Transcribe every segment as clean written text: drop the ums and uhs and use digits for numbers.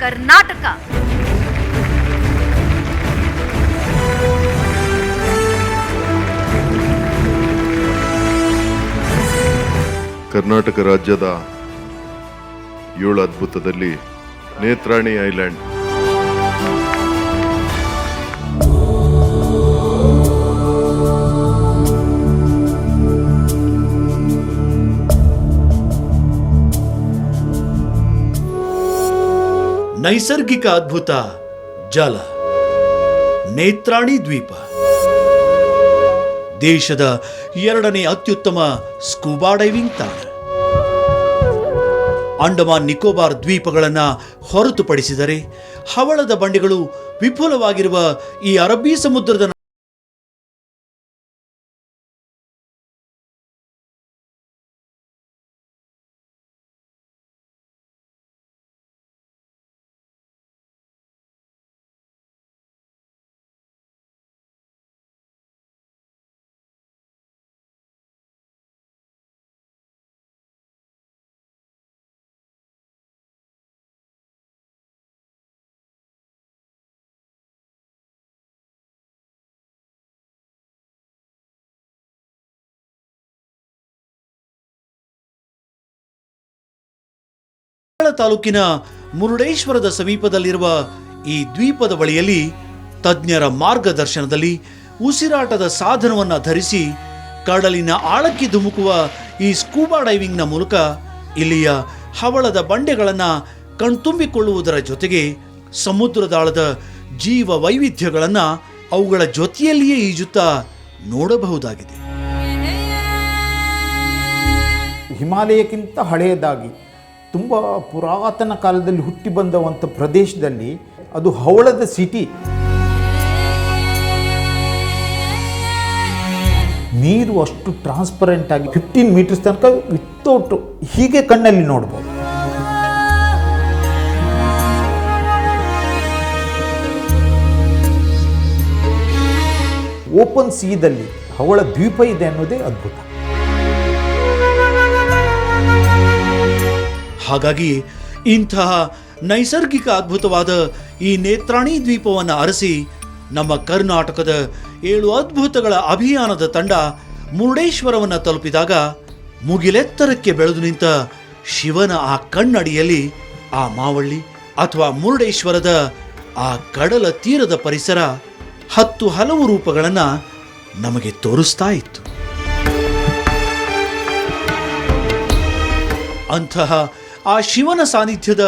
ಕರ್ನಾಟಕ. ಕರ್ನಾಟಕ ರಾಜ್ಯದ 7 ಅದ್ಭುತದಲ್ಲಿ ನೇತ್ರಾಣಿ ಐಲ್ಯಾಂಡ್. ನೈಸರ್ಗಿಕ ಅದ್ಭುತ ಜಲ, ನೇತ್ರಾಣಿ ದ್ವೀಪ. ದೇಶದ 2ನೇ ಅತ್ಯುತ್ತಮ ಸ್ಕೂಬಾ ಡೈವಿಂಗ್ ತಾಣ. ಅಂಡಮಾನ್ ನಿಕೋಬಾರ್ ದ್ವೀಪಗಳನ್ನು ಹೊರತುಪಡಿಸಿದರೆ ಹವಳದ ಬಂಡೆಗಳು ವಿಪುಲವಾಗಿರುವ ಈ ಅರಬ್ಬಿ ಸಮುದ್ರದ ತಾಲೂಕಿನ ಮುರುಡೇಶ್ವರದ ಸಮೀಪದಲ್ಲಿರುವ ಈ ದ್ವೀಪದ ಬಳಿಯಲ್ಲಿ ತಜ್ಞರ ಮಾರ್ಗದರ್ಶನದಲ್ಲಿ ಉಸಿರಾಟದ ಸಾಧನವನ್ನು ಧರಿಸಿ ಕಡಲಿನ ಆಳಕ್ಕೆ ಧುಮುಕುವ ಈ ಸ್ಕೂಬಾ ಡೈವಿಂಗ್ನ ಮೂಲಕ ಇಲ್ಲಿಯ ಹವಳದ ಬಂಡೆಗಳನ್ನು ಕಣ್ತುಂಬಿಕೊಳ್ಳುವುದರ ಜೊತೆಗೆ ಸಮುದ್ರದಾಳದ ಜೀವ ವೈವಿಧ್ಯಗಳನ್ನು ಅವುಗಳ ಜೊತೆಯಲ್ಲಿಯೇ ಈಜುತ್ತಾ ನೋಡಬಹುದಾಗಿದೆ. ಹಿಮಾಲಯಕ್ಕಿಂತ ಹಳೆಯದಾಗಿ ತುಂಬ ಪುರಾತನ ಕಾಲದಲ್ಲಿ ಹುಟ್ಟಿ ಬಂದಂಥ ಪ್ರದೇಶದಲ್ಲಿ ಅದು ಹವಳದ ಸಿಟಿ. ನೀರು ಅಷ್ಟು ಟ್ರಾನ್ಸ್ಪರೆಂಟ್ ಆಗಿ 15 ಮೀಟರ್ಸ್ ತನಕ ವಿತೌಟ್ ಹೀಗೆ ಕಣ್ಣಲ್ಲಿ ನೋಡ್ಬೋದು. ಓಪನ್ ಸೀದಲ್ಲಿ ಹವಳ ದ್ವೀಪ ಇದೆ ಅನ್ನೋದೇ ಅದ್ಭುತ. ಹಾಗಾಗಿ ಇಂತಹ ನೈಸರ್ಗಿಕ ಅದ್ಭುತವಾದ ಈ ನೇತ್ರಾಣಿ ದ್ವೀಪವನ್ನು ಅರಸಿ ನಮ್ಮ ಕರ್ನಾಟಕದ 7 ಅದ್ಭುತಗಳ ಅಭಿಯಾನದ ತಂಡ ಮುರುಡೇಶ್ವರವನ್ನು ತಲುಪಿದಾಗ ಮುಗಿಲೆತ್ತರಕ್ಕೆ ಬೆಳೆದು ನಿಂತ ಶಿವನ ಆ ಕಣ್ಣಡಿಯಲ್ಲಿ ಆ ಮಾವಳ್ಳಿ ಅಥವಾ ಮುರುಡೇಶ್ವರದ ಆ ಕಡಲ ತೀರದ ಪರಿಸರ 10 ಹಲವು ರೂಪಗಳನ್ನು ನಮಗೆ ತೋರಿಸ್ತಾ ಇತ್ತು. ಅಂತಹ ಆ ಶಿವನ ಸಾನ್ನಿಧ್ಯದ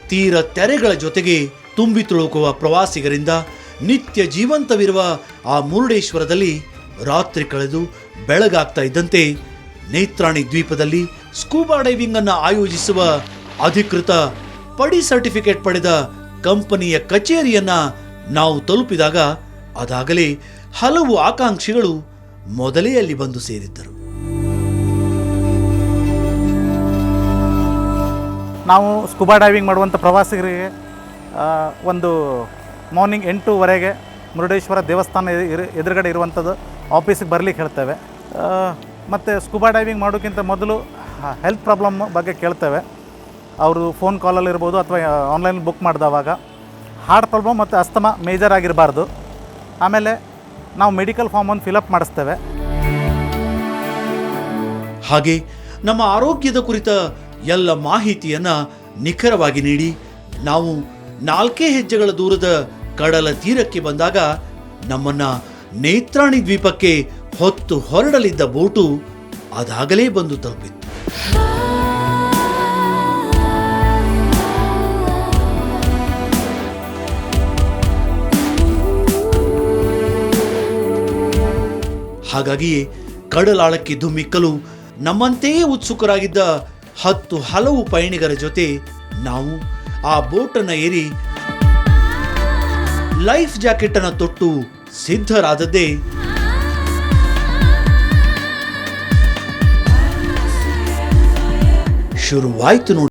ತೀರ ತೆರೆಗಳ ಜೊತೆಗೆ ತುಂಬಿ ತುಳುಕುವ ಪ್ರವಾಸಿಗರಿಂದ ನಿತ್ಯ ಜೀವಂತವಿರುವ ಆ ಮುರುಡೇಶ್ವರದಲ್ಲಿ ರಾತ್ರಿ ಕಳೆದು ಬೆಳಗಾಗ್ತಾ ಇದ್ದಂತೆ ನೇತ್ರಾಣಿ ದ್ವೀಪದಲ್ಲಿ ಸ್ಕೂಬಾ ಡೈವಿಂಗ್ ಅನ್ನು ಆಯೋಜಿಸುವ ಅಧಿಕೃತ ಪಡಿ ಸರ್ಟಿಫಿಕೇಟ್ ಪಡೆದ ಕಂಪನಿಯ ಕಚೇರಿಯನ್ನ ನಾವು ತಲುಪಿದಾಗ ಅದಾಗಲೇ ಹಲವು ಆಕಾಂಕ್ಷಿಗಳು ಮೊದಲೇ ಅಲ್ಲಿ ಬಂದು ಸೇರಿದ್ದರು. ನಾವು ಸ್ಕೂಬಾ ಡೈವಿಂಗ್ ಮಾಡುವಂಥ ಪ್ರವಾಸಿಗರಿಗೆ ಒಂದು ಮಾರ್ನಿಂಗ್ 8:00ವರೆಗೆ ಮುರುಡೇಶ್ವರ ದೇವಸ್ಥಾನ ಎದುರುಗಡೆ ಇರುವಂಥದ್ದು ಆಫೀಸಿಗೆ ಬರಲಿಕ್ಕೆ ಹೇಳ್ತೇವೆ. ಮತ್ತು ಸ್ಕೂಬಾ ಡೈವಿಂಗ್ ಮಾಡೋಕ್ಕಿಂತ ಮೊದಲು ಹೆಲ್ತ್ ಪ್ರಾಬ್ಲಮ್ ಬಗ್ಗೆ ಕೇಳ್ತೇವೆ. ಅವರು ಫೋನ್ ಕಾಲಲ್ಲಿ ಇರ್ಬೋದು ಅಥವಾ ಆನ್ಲೈನ್ ಬುಕ್ ಮಾಡಿದವಾಗ ಹಾರ್ಟ್ ಪ್ರಾಬ್ಲಮ್ ಮತ್ತು ಅಸ್ತಮಾ ಮೇಜರ್ ಆಗಿರಬಾರ್ದು. ಆಮೇಲೆ ನಾವು ಮೆಡಿಕಲ್ ಫಾರ್ಮ್ ಒಂದು ಫಿಲಪ್ ಮಾಡಿಸ್ತೇವೆ. ಹಾಗೆ ನಮ್ಮ ಆರೋಗ್ಯದ ಕುರಿತ ಎಲ್ಲ ಮಾಹಿತಿಯನ್ನು ನಿಖರವಾಗಿ ನೀಡಿ ನಾವು 4 ಹೆಜ್ಜೆಗಳ ದೂರದ ಕಡಲ ತೀರಕ್ಕೆ ಬಂದಾಗ ನಮ್ಮನ್ನ ನೇತ್ರಾಣಿ ದ್ವೀಪಕ್ಕೆ ಹೊತ್ತು ಹೊರಡಲಿದ್ದ ಬೋಟು ಅದಾಗಲೇ ಬಂದು ತಲುಪಿತ್ತು. ಹಾಗಾಗಿಯೇ ಕಡಲಾಳಕ್ಕೆ ಧುಮ್ಮಿಕ್ಕಲು ನಮ್ಮಂತೆಯೇ ಉತ್ಸುಕರಾಗಿದ್ದ 10 ಹಲವು ಪಯಣಿಗರ ಜೊತೆ ನಾವು ಆ ಬೋಟನ್ನು ಏರಿ ಲೈಫ್ ಜಾಕೆಟ್ ಅನ್ನು ತೊಟ್ಟು ಸಿದ್ಧರಾದದ್ದೇ ಶುರುವಾಯಿತು ನೋಡಿ.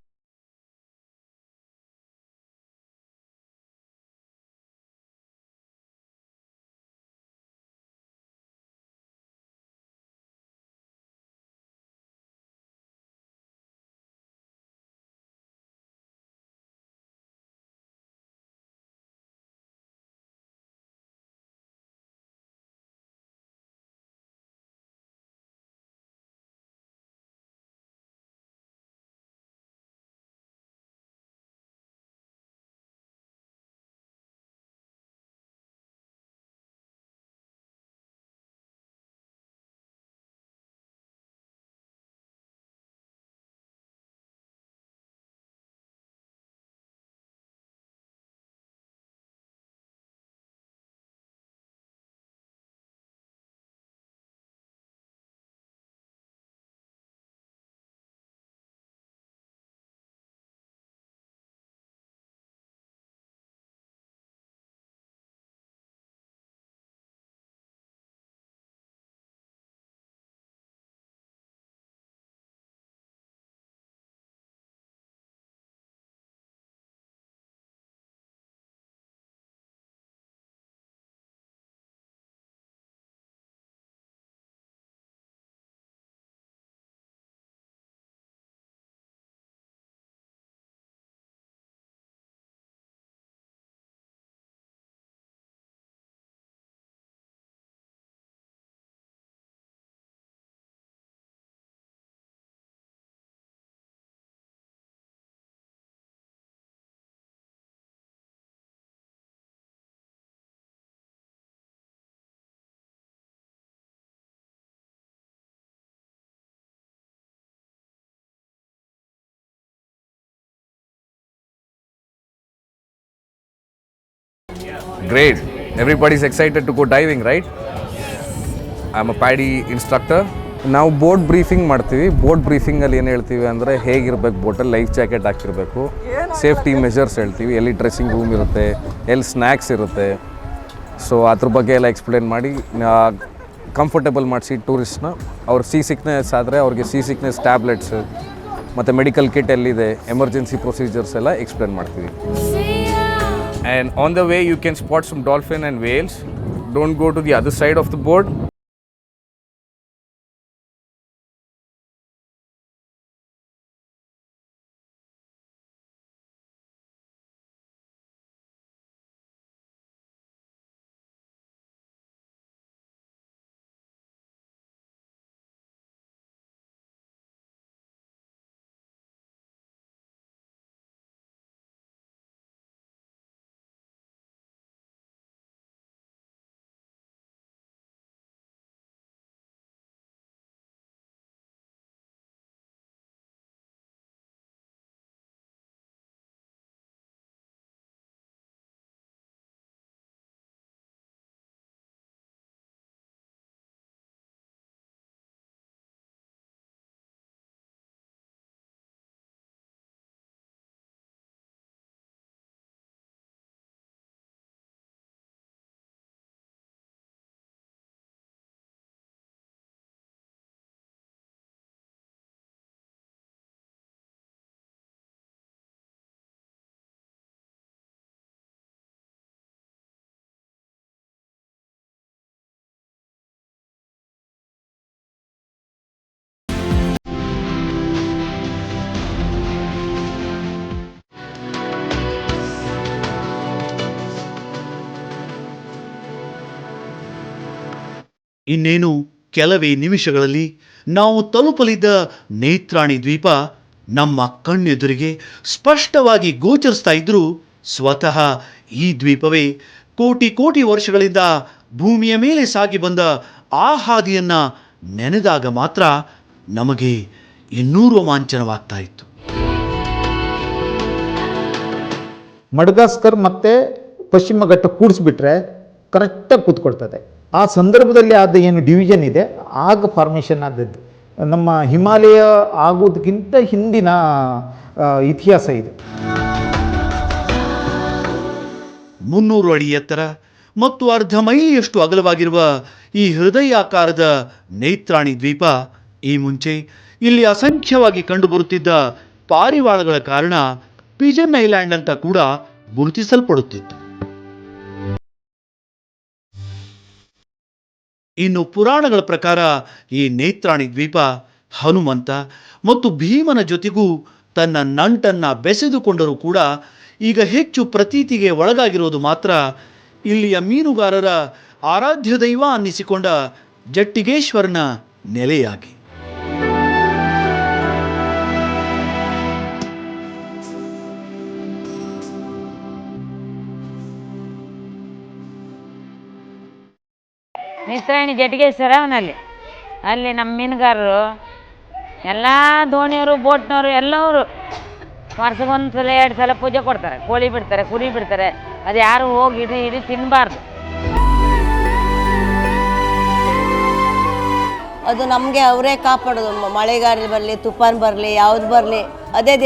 Great. Everybody's excited to go diving, right? I'm a PADI instructor. ನಾವು ಬೋಟ್ ಬ್ರೀಫಿಂಗ್ ಮಾಡ್ತೀವಿ. ಬೋಟ್ ಬ್ರೀಫಿಂಗಲ್ಲಿ ಏನು ಹೇಳ್ತೀವಿ ಅಂದರೆ ಹೇಗಿರ್ಬೇಕು ಬೋಟಲ್ಲಿ, ಲೈಫ್ ಜಾಕೆಟ್ ಹಾಕಿರಬೇಕು, ಸೇಫ್ಟಿ ಮೆಷರ್ಸ್ ಹೇಳ್ತೀವಿ, ಎಲ್ಲಿ ಡ್ರೆಸ್ಸಿಂಗ್ ರೂಮ್ ಇರುತ್ತೆ, ಎಲ್ಲಿ ಸ್ನ್ಯಾಕ್ಸ್ ಇರುತ್ತೆ. ಸೊ ಅದ್ರ ಬಗ್ಗೆ ಎಲ್ಲ ಎಕ್ಸ್ಪ್ಲೇನ್ ಮಾಡಿ ಕಂಫರ್ಟೇಬಲ್ ಮಾಡಿಸಿ ಟೂರಿಸ್ಟ್ನ. ಅವ್ರು ಸಿಕ್ನೆಸ್ ಆದರೆ ಅವ್ರಿಗೆ ಸಿಕ್ನೆಸ್ ಟ್ಯಾಬ್ಲೆಟ್ಸ್ ಮತ್ತು ಮೆಡಿಕಲ್ ಕಿಟ್ ಎಲ್ಲಿದೆ, ಎಮರ್ಜೆನ್ಸಿ ಪ್ರೊಸೀಜರ್ಸ್ ಎಲ್ಲ ಎಕ್ಸ್ಪ್ಲೇನ್ ಮಾಡ್ತೀವಿ. And on the way you can spot some dolphin and whales. Don't go to the other side of the boat. ಇನ್ನೇನು ಕೆಲವೇ ನಿಮಿಷಗಳಲ್ಲಿ ನಾವು ತಲುಪಲಿದ್ದ ನೇತ್ರಾಣಿ ದ್ವೀಪ ನಮ್ಮ ಕಣ್ಣೆದುರಿಗೆ ಸ್ಪಷ್ಟವಾಗಿ ಗೋಚರಿಸ್ತಾ ಇದ್ದರೂ ಸ್ವತಃ ಈ ದ್ವೀಪವೇ ಕೋಟಿ ಕೋಟಿ ವರ್ಷಗಳಿಂದ ಭೂಮಿಯ ಮೇಲೆ ಸಾಗಿ ಬಂದ ಆ ಹಾದಿಯನ್ನು ನೆನೆದಾಗ ಮಾತ್ರ ನಮಗೆ ಇನ್ನೂ ರೋಮಾಂಚನವಾಗ್ತಾ ಇತ್ತು. ಮಡಗಾಸ್ಕರ್ ಮತ್ತು ಪಶ್ಚಿಮ ಘಟ್ಟ ಕೂಡಿಸ್ಬಿಟ್ರೆ ಕರೆಕ್ಟಾಗಿ ಕೂತ್ಕೊಳ್ತದೆ. ಆ ಸಂದರ್ಭದಲ್ಲಿ ಆದ ಏನು ಡಿವಿಷನ್ ಇದೆ ಆಗ ಫಾರ್ಮೇಷನ್ ಆದದ್ದು. ನಮ್ಮ ಹಿಮಾಲಯ ಆಗೋದಕ್ಕಿಂತ ಹಿಂದಿನ ಇತಿಹಾಸ ಇದೆ. 300 ಅಡಿ ಎತ್ತರ ಮತ್ತು ಅರ್ಧ ಮೈಲಿಯಷ್ಟು ಅಗಲವಾಗಿರುವ ಈ ಹೃದಯಾಕಾರದ ನೇತ್ರಾಣಿ ದ್ವೀಪ ಈ ಮುಂಚೆ ಇಲ್ಲಿ ಅಸಂಖ್ಯವಾಗಿ ಕಂಡುಬರುತ್ತಿದ್ದ ಪಾರಿವಾಳಗಳ ಕಾರಣ ಪಿಜನ್ ಐಲ್ಯಾಂಡ್ ಅಂತ ಕೂಡ ಗುರುತಿಸಲ್ಪಡುತ್ತಿತ್ತು. ಇನ್ನು ಪುರಾಣಗಳ ಪ್ರಕಾರ ಈ ನೇತ್ರಾಣಿ ದ್ವೀಪ ಹನುಮಂತ ಮತ್ತು ಭೀಮನ ಜೊತೆಗೂ ತನ್ನ ನಂಟನ್ನ ಬೆಸೆದುಕೊಂಡರೂ ಕೂಡ ಈಗ ಹೆಚ್ಚು ಪ್ರತೀತಿಗೆ ಒಳಗಾಗಿರೋದು ಮಾತ್ರ ಇಲ್ಲಿಯ ಮೀನುಗಾರರ ಆರಾಧ್ಯ ದೈವ ಅನ್ನಿಸಿಕೊಂಡ ಜಟ್ಟಿಗೇಶ್ವರನ ನೆಲೆಯಾಗಿ. ನೇತ್ರಾಣಿ ಜಟಗೇಶ್ವರ ಅವನಲ್ಲಿ ಅಲ್ಲಿ ನಮ್ಮ ಮೀನುಗಾರರು ಎಲ್ಲ ದೋಣಿಯವರು ಬೋಟ್ನವರು ಎಲ್ಲವರು ವರ್ಷಕ್ಕೊಂದು ಸಲ 2 ಸಲ ಪೂಜೆ ಕೊಡ್ತಾರೆ. ಕೋಳಿ ಬಿಡ್ತಾರೆ, ಕುರಿ ಬಿಡ್ತಾರೆ. ಅದು ಯಾರು ಹೋಗಿ ಇಡೀ ತಿನ್ನಬಾರ್ದು. ಅದು ನಮಗೆ ಅವರೇ ಕಾಪಾಡೋದು. ಮಳೆಗಾಲ ಬರಲಿ, ತುಫಾನ್ ಬರಲಿ, ಯಾವ್ದು ಬರಲಿ ಅದೇ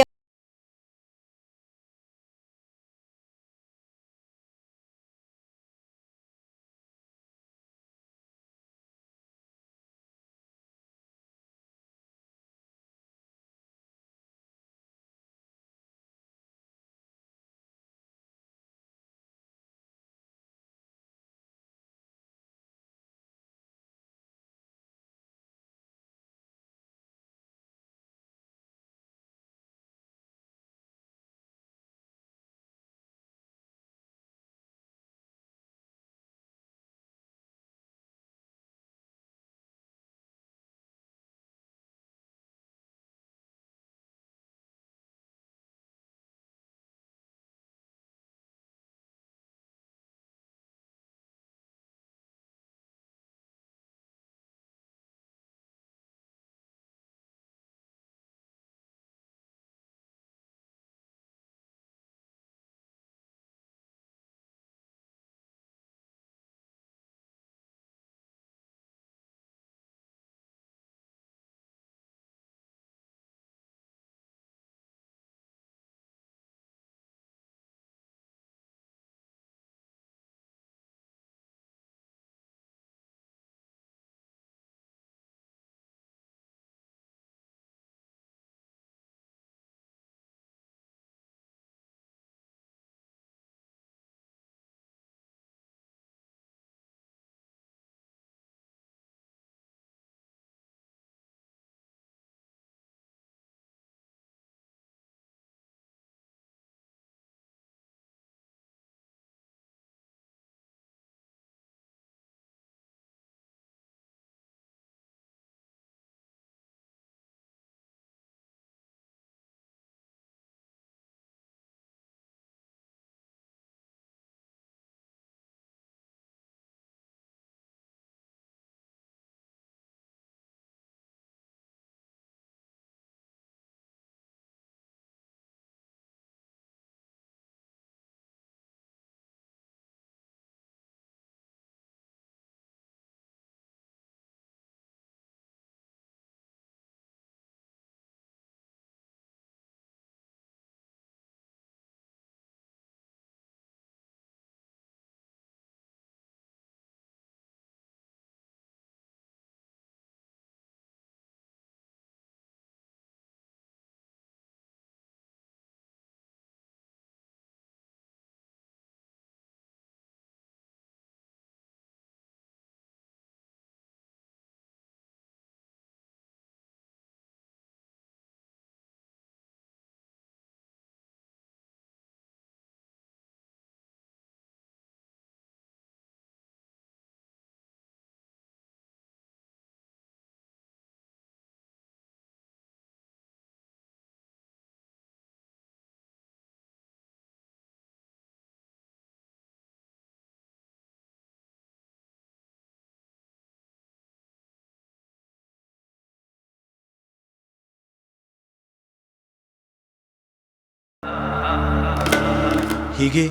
ಹೀಗೆ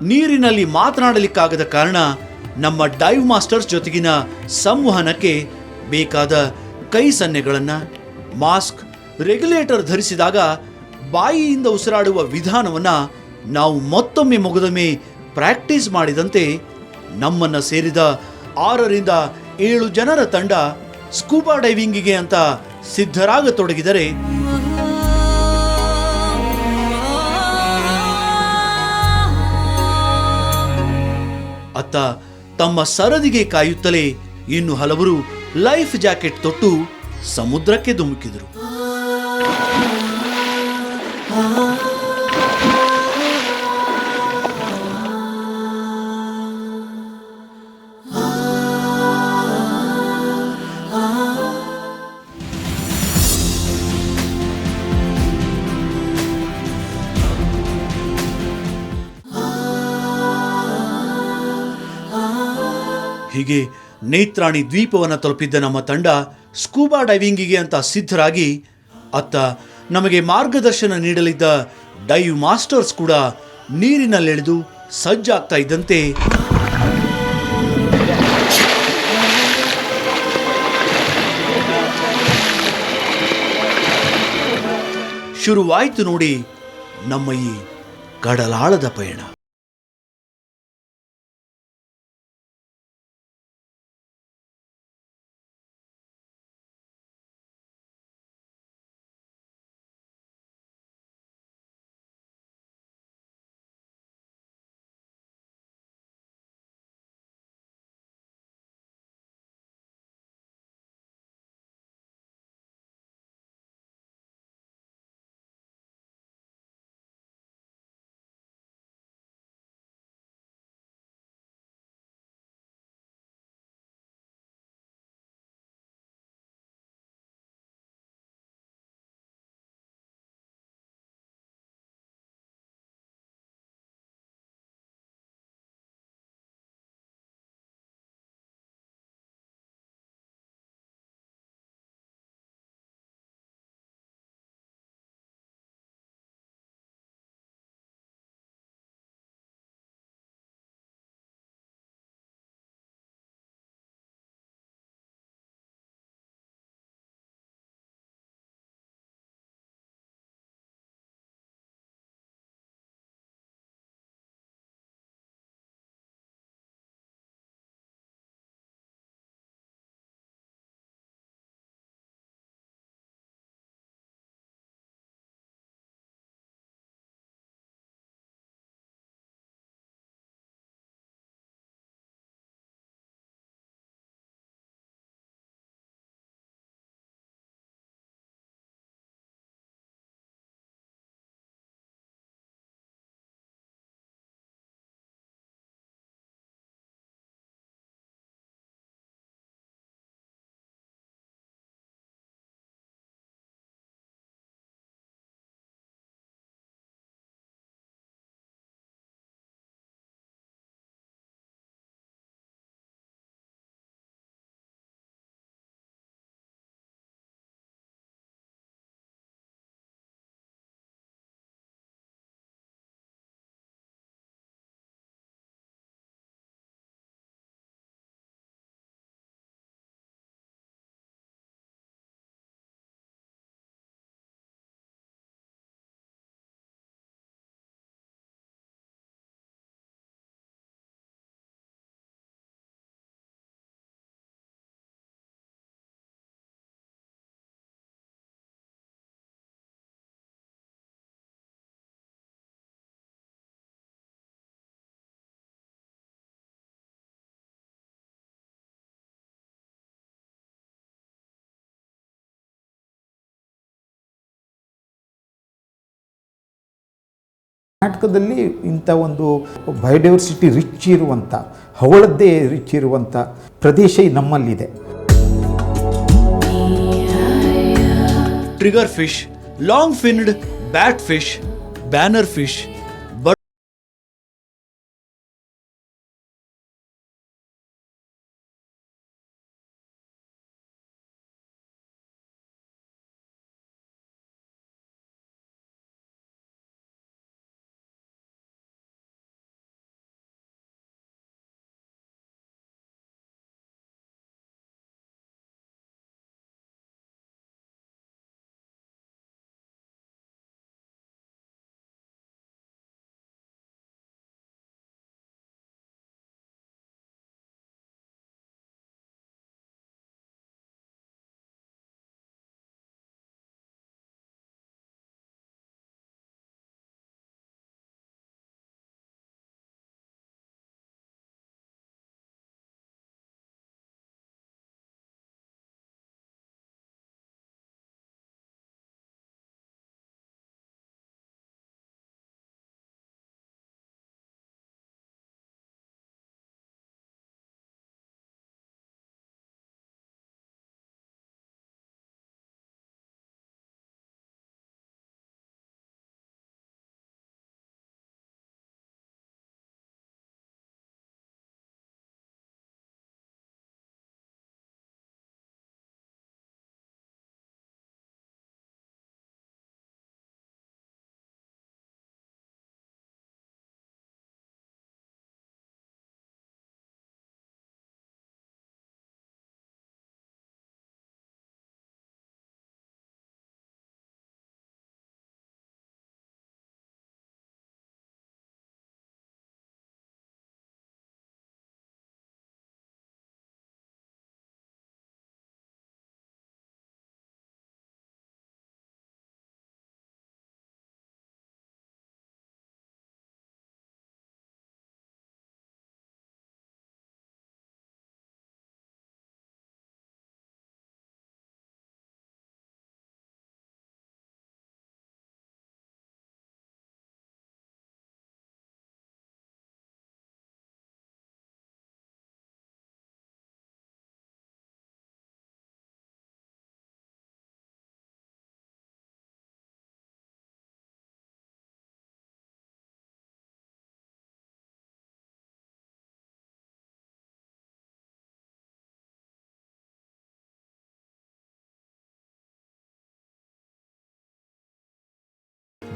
ನೀರಿನಲ್ಲಿ ಮಾತನಾಡಲಿಕ್ಕಾಗದ ಕಾರಣ ನಮ್ಮ ಡೈವ್ ಮಾಸ್ಟರ್ಸ್ ಜೊತೆಗಿನ ಸಂವಹನಕ್ಕೆ ಬೇಕಾದ ಕೈ ಸನ್ನೆಗಳನ್ನು, ಮಾಸ್ಕ್, ರೆಗ್ಯುಲೇಟರ್ ಧರಿಸಿದಾಗ ಬಾಯಿಯಿಂದ ಉಸಿರಾಡುವ ವಿಧಾನವನ್ನು ನಾವು ಮತ್ತೊಮ್ಮೆ ಮುಗಿದೊಮ್ಮೆ ಪ್ರಾಕ್ಟೀಸ್ ಮಾಡಿದಂತೆ ನಮ್ಮನ್ನು ಸೇರಿದ 6ರಿಂದ 7 ಜನರ ತಂಡ ಸ್ಕೂಬಾ ಡೈವಿಂಗಿಗೆ ಅಂತ ಸಿದ್ಧರಾಗತೊಡಗಿದರೆ ಅತ್ತ ತಮ್ಮ ಸರದಿಗೆ ಕಾಯುತ್ತಲೇ ಇನ್ನು ಹಲವರು ಲೈಫ್ ಜಾಕೆಟ್ ತೊಟ್ಟು ಸಮುದ್ರಕ್ಕೆ ಧುಮುಕಿದರು. ಹೀಗೆ ನೇತ್ರಾಣಿ ದ್ವೀಪವನ್ನು ತಲುಪಿದ್ದ ನಮ್ಮ ತಂಡ ಸ್ಕೂಬಾ ಡೈವಿಂಗಿಗೆ ಅಂತ ಸಿದ್ಧರಾಗಿ, ಅತ್ತ ನಮಗೆ ಮಾರ್ಗದರ್ಶನ ನೀಡಲಿದ್ದ ಡೈವ್ ಮಾಸ್ಟರ್ಸ್ ಕೂಡ ನೀರಿನಲ್ಲಿಳಿದು ಸಜ್ಜಾಗ್ತಾ ಇದ್ದಂತೆ ಶುರುವಾಯಿತು ನೋಡಿ ನಮ್ಮ ಈ ಕಡಲಾಳದ ಪಯಣ. ಕರ್ನಾಟಕದಲ್ಲಿ ಇಂಥ ಒಂದು ಬಯೋಡೈವರ್ಸಿಟಿ ರಿಚ್ ಇರುವಂಥ, ಹವಳದ್ದೇ ರಿಚ್ ಇರುವಂಥ ಪ್ರದೇಶ ನಮ್ಮಲ್ಲಿದೆ. Trigger fish, long finned bat fish, banner fish,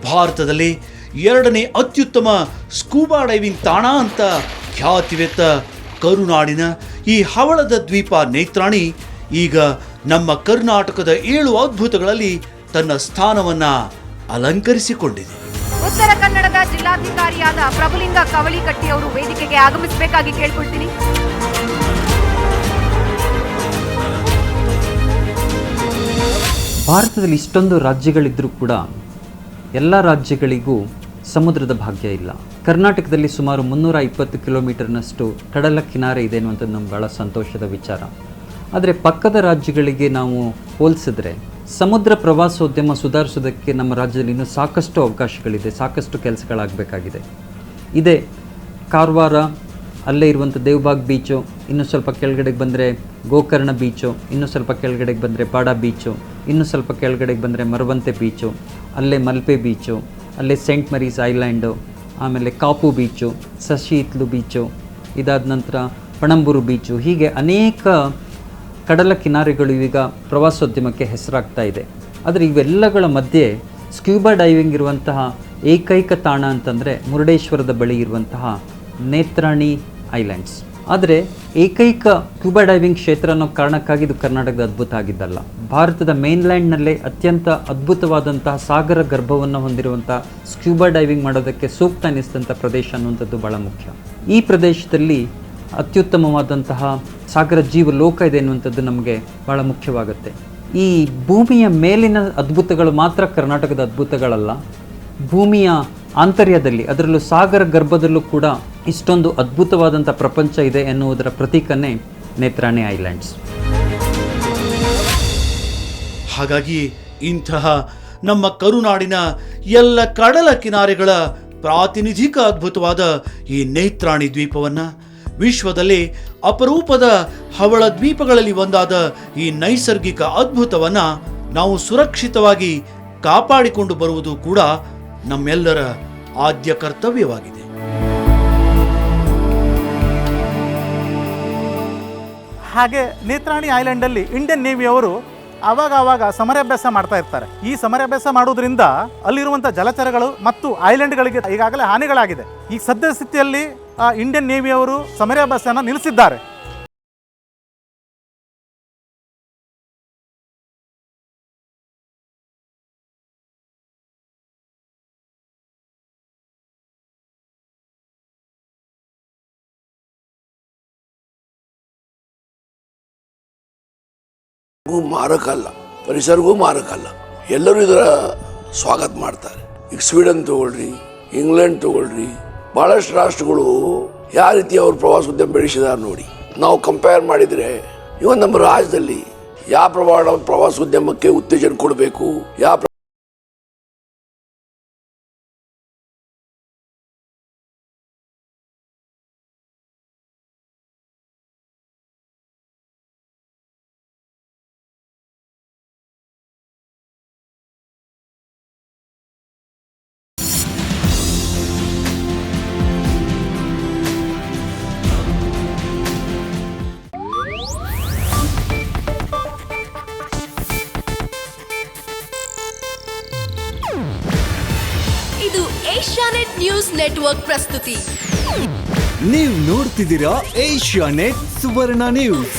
ಭಾರತದಲ್ಲಿ 2ನೇ ಅತ್ಯುತ್ತಮ ಸ್ಕೂಬಾ ಡೈವಿಂಗ್ ತಾಣ ಅಂತ ಖ್ಯಾತಿವೆತ್ತ ಕರುನಾಡಿನ ಈ ಹವಳದ ದ್ವೀಪ ನೇತ್ರಾಣಿ ಈಗ ನಮ್ಮ ಕರ್ನಾಟಕದ 7 ಅದ್ಭುತಗಳಲ್ಲಿ ತನ್ನ ಸ್ಥಾನವನ್ನ ಅಲಂಕರಿಸಿಕೊಂಡಿದೆ. ಉತ್ತರ ಕನ್ನಡದ ಜಿಲ್ಲಾಧಿಕಾರಿಯಾದ ಪ್ರಭುಲಿಂಗ ಕವಳಿಕಟ್ಟಿ ಅವರು ವೇದಿಕೆಗೆ ಆಗಮಿಸಬೇಕಾಗಿ ಕೇಳ್ಕೊಳ್ತೀನಿ. ಭಾರತದಲ್ಲಿ ಇಷ್ಟೊಂದು ರಾಜ್ಯಗಳಿದ್ದರೂ ಕೂಡ ಎಲ್ಲ ರಾಜ್ಯಗಳಿಗೂ ಸಮುದ್ರದ ಭಾಗ್ಯ ಇಲ್ಲ. ಕರ್ನಾಟಕದಲ್ಲಿ ಸುಮಾರು 320 ಕಿಲೋಮೀಟರ್ನಷ್ಟು ಕಡಲ ಕಿನಾರೆ ಇದೆ ಅನ್ನುವಂಥದ್ದು ನಮ್ಗೆ ಭಾಳ ಸಂತೋಷದ ವಿಚಾರ. ಆದರೆ ಪಕ್ಕದ ರಾಜ್ಯಗಳಿಗೆ ನಾವು ಹೋಲಿಸಿದ್ರೆ ಸಮುದ್ರ ಪ್ರವಾಸೋದ್ಯಮ ಸುಧಾರಿಸೋದಕ್ಕೆ ನಮ್ಮ ರಾಜ್ಯದಲ್ಲಿ ಇನ್ನೂ ಸಾಕಷ್ಟು ಅವಕಾಶಗಳಿದೆ, ಸಾಕಷ್ಟು ಕೆಲಸಗಳಾಗಬೇಕಾಗಿದೆ. ಇದೆ ಕಾರವಾರ, ಅಲ್ಲೇ ಇರುವಂಥ ದೇವಬಾಗ್ ಬೀಚು, ಇನ್ನು ಸ್ವಲ್ಪ ಕೆಳಗಡೆಗೆ ಬಂದರೆ ಗೋಕರ್ಣ ಬೀಚು, ಇನ್ನು ಸ್ವಲ್ಪ ಕೆಳಗಡೆಗೆ ಬಂದರೆ ಬಾಡ ಬೀಚು, ಇನ್ನು ಸ್ವಲ್ಪ ಕೆಳಗಡೆಗೆ ಬಂದರೆ ಮರವಂತೆ ಬೀಚು, ಅಲ್ಲೇ ಮಲ್ಪೆ ಬೀಚು, ಅಲ್ಲೇ ಸೆಂಟ್ ಮರೀಸ್ ಐಲ್ಯಾಂಡು, ಆಮೇಲೆ ಕಾಪು ಬೀಚು, ಸಶೀತ್ಲು ಬೀಚು, ಇದಾದ ನಂತರ ಪಣಂಬೂರು ಬೀಚು, ಹೀಗೆ ಅನೇಕ ಕಡಲ ಕಿನಾರೆಗಳು ಈಗ ಪ್ರವಾಸೋದ್ಯಮಕ್ಕೆ ಹೆಸರಾಗ್ತಾ ಇದೆ. ಆದರೆ ಇವೆಲ್ಲಗಳ ಮಧ್ಯೆ ಸ್ಕ್ಯೂಬಾ ಡೈವಿಂಗ್ ಇರುವಂತಹ ಏಕೈಕ ತಾಣ ಅಂತಂದರೆ ಮುರುಡೇಶ್ವರದ ಬಳಿ ಇರುವಂತಹ ನೇತ್ರಾಣಿ ಐಲ್ಯಾಂಡ್ಸ್. ಆದರೆ ಏಕೈಕ ಸ್ಕ್ಯೂಬಾ ಡೈವಿಂಗ್ ಕ್ಷೇತ್ರ ಅನ್ನೋ ಕಾರಣಕ್ಕಾಗಿ ಇದು ಕರ್ನಾಟಕದ ಅದ್ಭುತ ಆಗಿದ್ದಲ್ಲ. ಭಾರತದ ಮೇನ್ಲ್ಯಾಂಡ್ನಲ್ಲೇ ಅತ್ಯಂತ ಅದ್ಭುತವಾದಂತಹ ಸಾಗರ ಗರ್ಭವನ್ನು ಹೊಂದಿರುವಂಥ ಸ್ಕ್ಯೂಬಾ ಡೈವಿಂಗ್ ಮಾಡೋದಕ್ಕೆ ಸೂಕ್ತ ಅನ್ನಿಸಿದಂಥ ಪ್ರದೇಶ ಅನ್ನುವಂಥದ್ದು ಭಾಳ ಮುಖ್ಯ. ಈ ಪ್ರದೇಶದಲ್ಲಿ ಅತ್ಯುತ್ತಮವಾದಂತಹ ಸಾಗರ ಜೀವ ಲೋಕ ಇದೆ ಎನ್ನುವಂಥದ್ದು ನಮಗೆ ಭಾಳ ಮುಖ್ಯವಾಗುತ್ತೆ. ಈ ಭೂಮಿಯ ಮೇಲಿನ ಅದ್ಭುತಗಳು ಮಾತ್ರ ಕರ್ನಾಟಕದ ಅದ್ಭುತಗಳಲ್ಲ, ಭೂಮಿಯ ಆಂತರ್ಯದಲ್ಲಿ, ಅದರಲ್ಲೂ ಸಾಗರ ಗರ್ಭದಲ್ಲೂ ಕೂಡ ಇಷ್ಟೊಂದು ಅದ್ಭುತವಾದಂಥ ಪ್ರಪಂಚ ಇದೆ ಎನ್ನುವುದರ ಪ್ರತೀಕನೇ ನೇತ್ರಾಣಿ ಐಲ್ಯಾಂಡ್ಸ್. ಹಾಗಾಗಿ ಇಂತಹ ನಮ್ಮ ಕರುನಾಡಿನ ಎಲ್ಲ ಕಡಲ ಕಿನಾರೆಗಳ ಪ್ರಾತಿನಿಧಿಕ ಅದ್ಭುತವಾದ ಈ ನೇತ್ರಾಣಿ ದ್ವೀಪವನ್ನು, ವಿಶ್ವದಲ್ಲಿ ಅಪರೂಪದ ಹವಳ ದ್ವೀಪಗಳಲ್ಲಿ ಒಂದಾದ ಈ ನೈಸರ್ಗಿಕ ಅದ್ಭುತವನ್ನು ನಾವು ಸುರಕ್ಷಿತವಾಗಿ ಕಾಪಾಡಿಕೊಂಡು ಬರುವುದು ಕೂಡ ನಮ್ಮೆಲ್ಲರ ಆದ್ಯ ಕರ್ತವ್ಯವಾಗಿದೆ. ಹಾಗೆ ನೇತ್ರಾಣಿ ಐಲ್ಯಾಂಡಲ್ಲಿ ಇಂಡಿಯನ್ ನೇವಿಯವರು ಆವಾಗ ಸಮರಾಭ್ಯಾಸ ಮಾಡ್ತಾ ಇರ್ತಾರೆ. ಈ ಸಮರಾಭ್ಯಾಸ ಮಾಡೋದ್ರಿಂದ ಅಲ್ಲಿರುವಂಥ ಜಲಚರಗಳು ಮತ್ತು ಐಲ್ಯಾಂಡ್ಗಳಿಗೆ ಈಗಾಗಲೇ ಹಾನಿಗಳಾಗಿದೆ. ಈ ಸದ್ಯ ಸ್ಥಿತಿಯಲ್ಲಿ ಇಂಡಿಯನ್ ನೇವಿಯವರು ಸಮರಾಭ್ಯಾಸನ ನಿಲ್ಲಿಸಿದ್ದಾರೆ. ಮಾರಕ ಅಲ್ಲ, ಪರಿಸರಗೂ ಮಾರಕ ಅಲ್ಲ. ಎಲ್ಲರೂ ಇದರ ಸ್ವಾಗತ ಮಾಡ್ತಾರೆ. ಈಗ ಸ್ವೀಡನ್ ತಗೊಳ್ರಿ, ಇಂಗ್ಲೆಂಡ್ ತಗೊಳ್ರಿ, ಬಹಳಷ್ಟು ರಾಷ್ಟ್ರಗಳು ಯಾವ ರೀತಿ ಅವ್ರ ಪ್ರವಾಸೋದ್ಯಮ ಬೆಳೆಸಿದಾರೆ ನೋಡಿ. ನಾವು ಕಂಪೇರ್ ಮಾಡಿದರೆ ಇವತ್ತು ನಮ್ಮ ರಾಜ್ಯದಲ್ಲಿ ಯಾವ ಪ್ರಮಾಣ ಪ್ರವಾಸೋದ್ಯಮಕ್ಕೆ ಉತ್ತೇಜನ ಕೊಡಬೇಕು, ಯಾವ ಇದು ಏಷ್ಯಾನೆಟ್ ನ್ಯೂಸ್ ನೆಟ್ವರ್ಕ್ ಪ್ರಸ್ತುತಿ. ನೀವು ನೋಡ್ತಿದ್ದೀರಾ ಏಷ್ಯಾನೆಟ್ ಸುವರ್ಣ ನ್ಯೂಸ್.